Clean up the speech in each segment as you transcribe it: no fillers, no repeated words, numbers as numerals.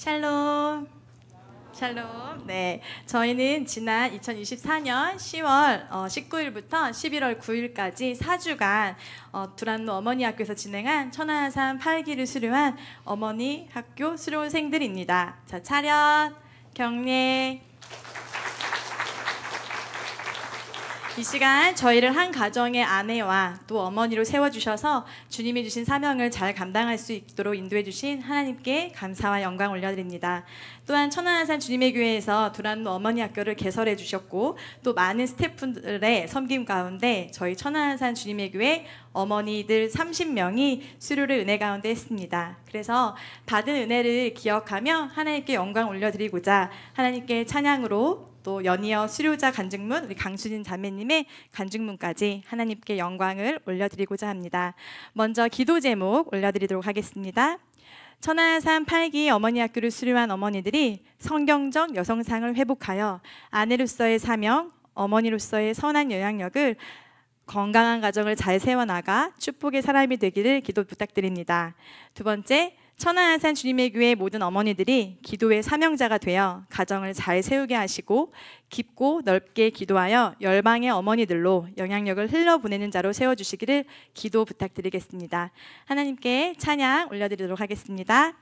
샬롬. 샬롬. 네, 저희는 지난 2024년 10월 19일부터 11월 9일까지 4주간 두란노 어머니 학교에서 진행한 천안산 8기를 수료한 어머니 학교 수료생들입니다. 자, 차렷, 경례. 이 시간 저희를 한 가정의 아내와 또 어머니로 세워주셔서 주님이 주신 사명을 잘 감당할 수 있도록 인도해 주신 하나님께 감사와 영광 올려드립니다. 또한 천안산 주님의 교회에서 두란노 어머니 학교를 개설해 주셨고 또 많은 스태프들의 섬김 가운데 저희 천안산 주님의 교회 어머니들 30명이 수료를 은혜 가운데 했습니다. 그래서 받은 은혜를 기억하며 하나님께 영광 올려드리고자 하나님께 찬양으로 또 연이어 수료자 간증문 우리 강수진 자매님의 간증문까지 하나님께 영광을 올려드리고자 합니다. 먼저 기도 제목 올려드리도록 하겠습니다. 천안산 8기 어머니 학교를 수료한 어머니들이 성경적 여성상을 회복하여 아내로서의 사명, 어머니로서의 선한 영향력을 건강한 가정을 잘 세워나가 축복의 사람이 되기를 기도 부탁드립니다. 두 번째, 천안산 주님의 교회 모든 어머니들이 기도의 사명자가 되어 가정을 잘 세우게 하시고 깊고 넓게 기도하여 열방의 어머니들로 영향력을 흘려보내는 자로 세워주시기를 기도 부탁드리겠습니다. 하나님께 찬양 올려드리도록 하겠습니다.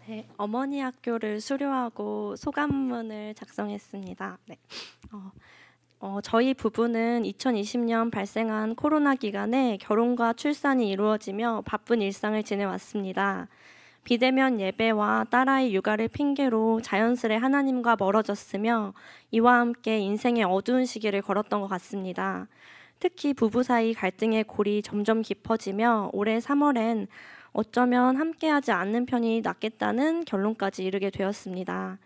네, 어머니 학교를 수료하고 소감문을 작성했습니다. 네. 저희 부부는 2020년 발생한 코로나 기간에 결혼과 출산이 이루어지며 바쁜 일상을 지내왔습니다. 비대면 예배와 딸아이 육아를 핑계로 자연스레 하나님과 멀어졌으며 이와 함께 인생의 어두운 시기를 걸었던 것 같습니다. 특히 부부 사이 갈등의 골이 점점 깊어지며 올해 3월엔 어쩌면 함께하지 않는 편이 낫겠다는 결론까지 이르게 되었습니다.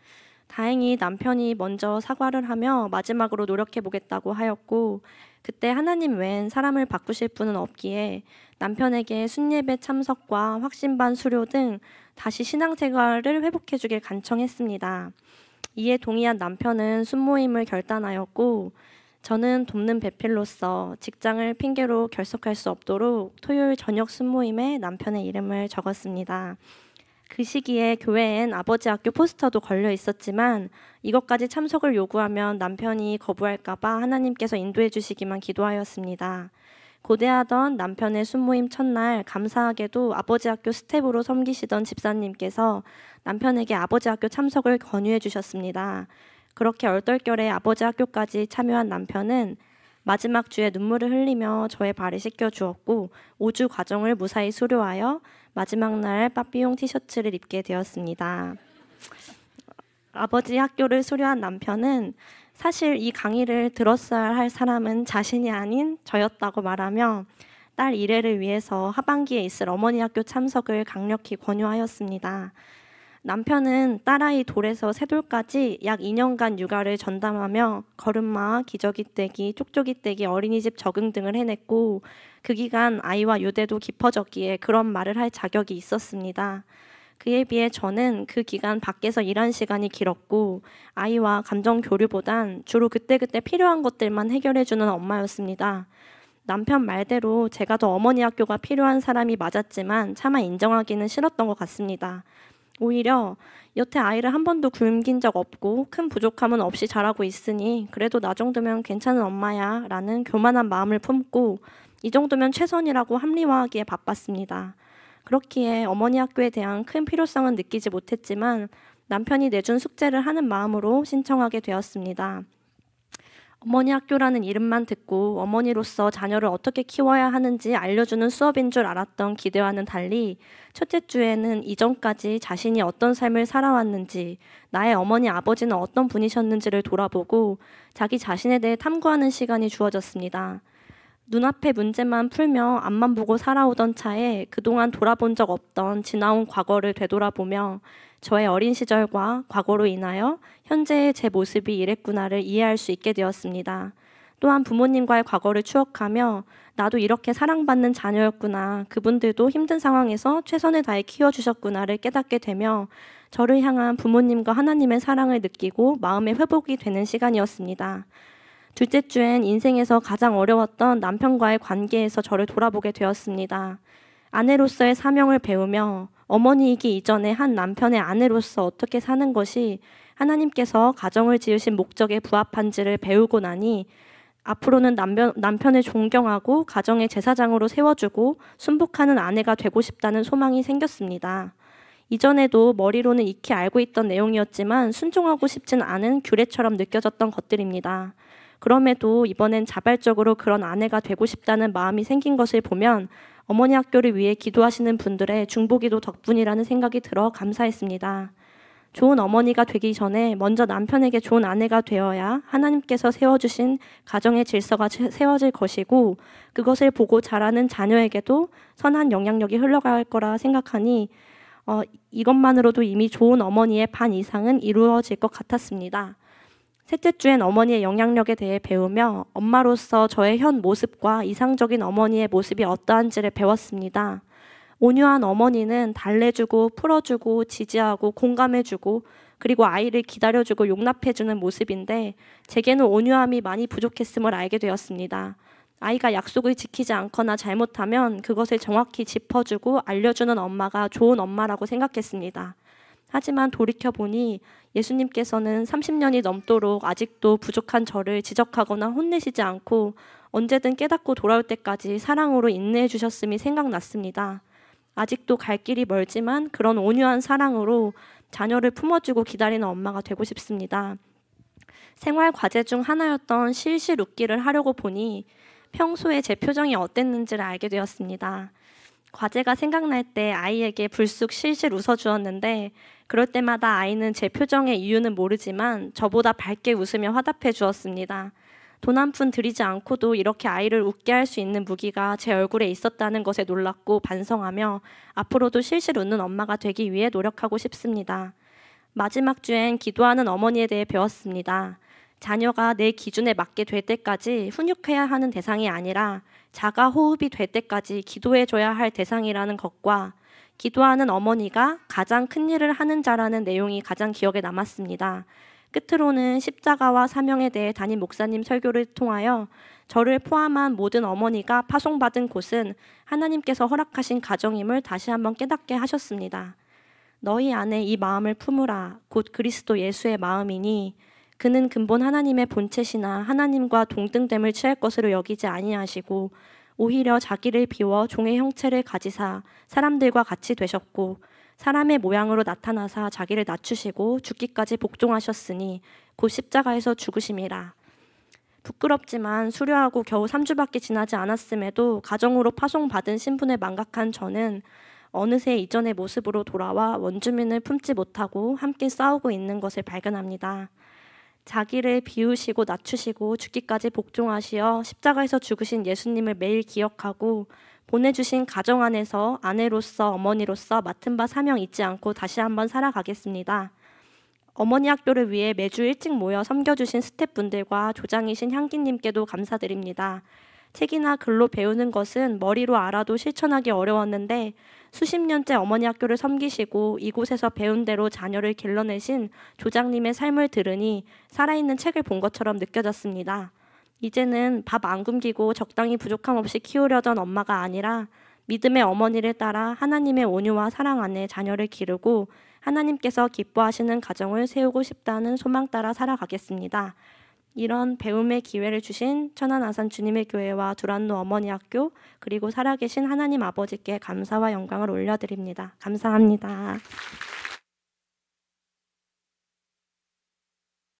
다행히 남편이 먼저 사과를 하며 마지막으로 노력해보겠다고 하였고, 그때 하나님 외엔 사람을 바꾸실 분은 없기에 남편에게 순예배 참석과 확신반 수료 등 다시 신앙생활을 회복해주길 간청했습니다. 이에 동의한 남편은 순모임을 결단하였고, 저는 돕는 배필로서 직장을 핑계로 결석할 수 없도록 토요일 저녁 순모임에 남편의 이름을 적었습니다. 그 시기에 교회엔 아버지 학교 포스터도 걸려 있었지만 이것까지 참석을 요구하면 남편이 거부할까 봐 하나님께서 인도해 주시기만 기도하였습니다. 고대하던 남편의 순모임 첫날 감사하게도 아버지 학교 스텝으로 섬기시던 집사님께서 남편에게 아버지 학교 참석을 권유해 주셨습니다. 그렇게 얼떨결에 아버지 학교까지 참여한 남편은 마지막 주에 눈물을 흘리며 저의 발을 씻겨 주었고 5주 과정을 무사히 수료하여 마지막 날 빠삐용 티셔츠를 입게 되었습니다. 아버지 학교를 수료한 남편은 사실 이 강의를 들었어야 할 사람은 자신이 아닌 저였다고 말하며 딸 이래를 위해서 하반기에 있을 어머니 학교 참석을 강력히 권유하였습니다. 남편은 딸아이 돌에서 새돌까지 약 2년간 육아를 전담하며 걸음마, 기저귀 떼기, 쪽쪽이 떼기, 어린이집 적응 등을 해냈고 그 기간 아이와 유대도 깊어졌기에 그런 말을 할 자격이 있었습니다. 그에 비해 저는 그 기간 밖에서 일한 시간이 길었고 아이와 감정 교류보단 주로 그때그때 필요한 것들만 해결해주는 엄마였습니다. 남편 말대로 제가 더 어머니 학교가 필요한 사람이 맞았지만 차마 인정하기는 싫었던 것 같습니다. 오히려 여태 아이를 한 번도 굶긴 적 없고 큰 부족함은 없이 자라고 있으니 그래도 나 정도면 괜찮은 엄마야 라는 교만한 마음을 품고 이 정도면 최선이라고 합리화하기에 바빴습니다. 그렇기에 어머니 학교에 대한 큰 필요성은 느끼지 못했지만 남편이 내준 숙제를 하는 마음으로 신청하게 되었습니다. 어머니 학교라는 이름만 듣고 어머니로서 자녀를 어떻게 키워야 하는지 알려주는 수업인 줄 알았던 기대와는 달리 첫째 주에는 이전까지 자신이 어떤 삶을 살아왔는지, 나의 어머니 아버지는 어떤 분이셨는지를 돌아보고 자기 자신에 대해 탐구하는 시간이 주어졌습니다. 눈앞의 문제만 풀며 앞만 보고 살아오던 차에 그동안 돌아본 적 없던 지나온 과거를 되돌아보며 저의 어린 시절과 과거로 인하여 현재의 제 모습이 이랬구나를 이해할 수 있게 되었습니다. 또한 부모님과의 과거를 추억하며 나도 이렇게 사랑받는 자녀였구나, 그분들도 힘든 상황에서 최선을 다해 키워주셨구나를 깨닫게 되며 저를 향한 부모님과 하나님의 사랑을 느끼고 마음의 회복이 되는 시간이었습니다. 둘째 주엔 인생에서 가장 어려웠던 남편과의 관계에서 저를 돌아보게 되었습니다. 아내로서의 사명을 배우며 어머니이기 이전에 한 남편의 아내로서 어떻게 사는 것이 하나님께서 가정을 지으신 목적에 부합한지를 배우고 나니 앞으로는 남편을 존경하고 가정의 제사장으로 세워주고 순복하는 아내가 되고 싶다는 소망이 생겼습니다. 이전에도 머리로는 익히 알고 있던 내용이었지만 순종하고 싶진 않은 규례처럼 느껴졌던 것들입니다. 그럼에도 이번엔 자발적으로 그런 아내가 되고 싶다는 마음이 생긴 것을 보면 어머니 학교를 위해 기도하시는 분들의 중보기도 덕분이라는 생각이 들어 감사했습니다. 좋은 어머니가 되기 전에 먼저 남편에게 좋은 아내가 되어야 하나님께서 세워주신 가정의 질서가 세워질 것이고 그것을 보고 자라는 자녀에게도 선한 영향력이 흘러갈 거라 생각하니 이것만으로도 이미 좋은 어머니의 반 이상은 이루어질 것 같았습니다. 셋째 주엔 어머니의 영향력에 대해 배우며 엄마로서 저의 현 모습과 이상적인 어머니의 모습이 어떠한지를 배웠습니다. 온유한 어머니는 달래주고 풀어주고 지지하고 공감해주고 그리고 아이를 기다려주고 용납해주는 모습인데 제게는 온유함이 많이 부족했음을 알게 되었습니다. 아이가 약속을 지키지 않거나 잘못하면 그것을 정확히 짚어주고 알려주는 엄마가 좋은 엄마라고 생각했습니다. 하지만 돌이켜보니 예수님께서는 30년이 넘도록 아직도 부족한 저를 지적하거나 혼내시지 않고 언제든 깨닫고 돌아올 때까지 사랑으로 인내해 주셨음이 생각났습니다. 아직도 갈 길이 멀지만 그런 온유한 사랑으로 자녀를 품어주고 기다리는 엄마가 되고 싶습니다. 생활 과제 중 하나였던 실실 웃기를 하려고 보니 평소에 제 표정이 어땠는지를 알게 되었습니다. 과제가 생각날 때 아이에게 불쑥 실실 웃어주었는데 그럴 때마다 아이는 제 표정의 이유는 모르지만 저보다 밝게 웃으며 화답해 주었습니다. 돈 한 푼 들이지 않고도 이렇게 아이를 웃게 할 수 있는 무기가 제 얼굴에 있었다는 것에 놀랐고 반성하며 앞으로도 실실 웃는 엄마가 되기 위해 노력하고 싶습니다. 마지막 주엔 기도하는 어머니에 대해 배웠습니다. 자녀가 내 기준에 맞게 될 때까지 훈육해야 하는 대상이 아니라 자가 호흡이 될 때까지 기도해줘야 할 대상이라는 것과 기도하는 어머니가 가장 큰 일을 하는 자라는 내용이 가장 기억에 남았습니다. 끝으로는 십자가와 사명에 대해 담임 목사님 설교를 통하여 저를 포함한 모든 어머니가 파송받은 곳은 하나님께서 허락하신 가정임을 다시 한번 깨닫게 하셨습니다. 너희 안에 이 마음을 품으라 곧 그리스도 예수의 마음이니 그는 근본 하나님의 본체시나 하나님과 동등됨을 취할 것으로 여기지 아니하시고 오히려 자기를 비워 종의 형체를 가지사 사람들과 같이 되셨고 사람의 모양으로 나타나사 자기를 낮추시고 죽기까지 복종하셨으니 곧 십자가에서 죽으심이라. 부끄럽지만 수료하고 겨우 3주밖에 지나지 않았음에도 가정으로 파송받은 신분을 망각한 저는 어느새 이전의 모습으로 돌아와 원주민을 품지 못하고 함께 싸우고 있는 것을 발견합니다. 자기를 비우시고 낮추시고 죽기까지 복종하시어 십자가에서 죽으신 예수님을 매일 기억하고 보내주신 가정 안에서 아내로서 어머니로서 맡은 바 사명 잊지 않고 다시 한번 살아가겠습니다. 어머니 학교를 위해 매주 일찍 모여 섬겨주신 스태프분들과 조장이신 향기님께도 감사드립니다. 책이나 글로 배우는 것은 머리로 알아도 실천하기 어려웠는데 수십 년째 어머니 학교를 섬기시고 이곳에서 배운 대로 자녀를 길러내신 조장님의 삶을 들으니 살아있는 책을 본 것처럼 느껴졌습니다. 이제는 밥 안 굶기고 적당히 부족함 없이 키우려던 엄마가 아니라 믿음의 어머니를 따라 하나님의 온유와 사랑 안에 자녀를 기르고 하나님께서 기뻐하시는 가정을 세우고 싶다는 소망 따라 살아가겠습니다. 이런 배움의 기회를 주신 천안아산 주님의 교회와 두란노 어머니 학교 그리고 살아계신 하나님 아버지께 감사와 영광을 올려드립니다. 감사합니다.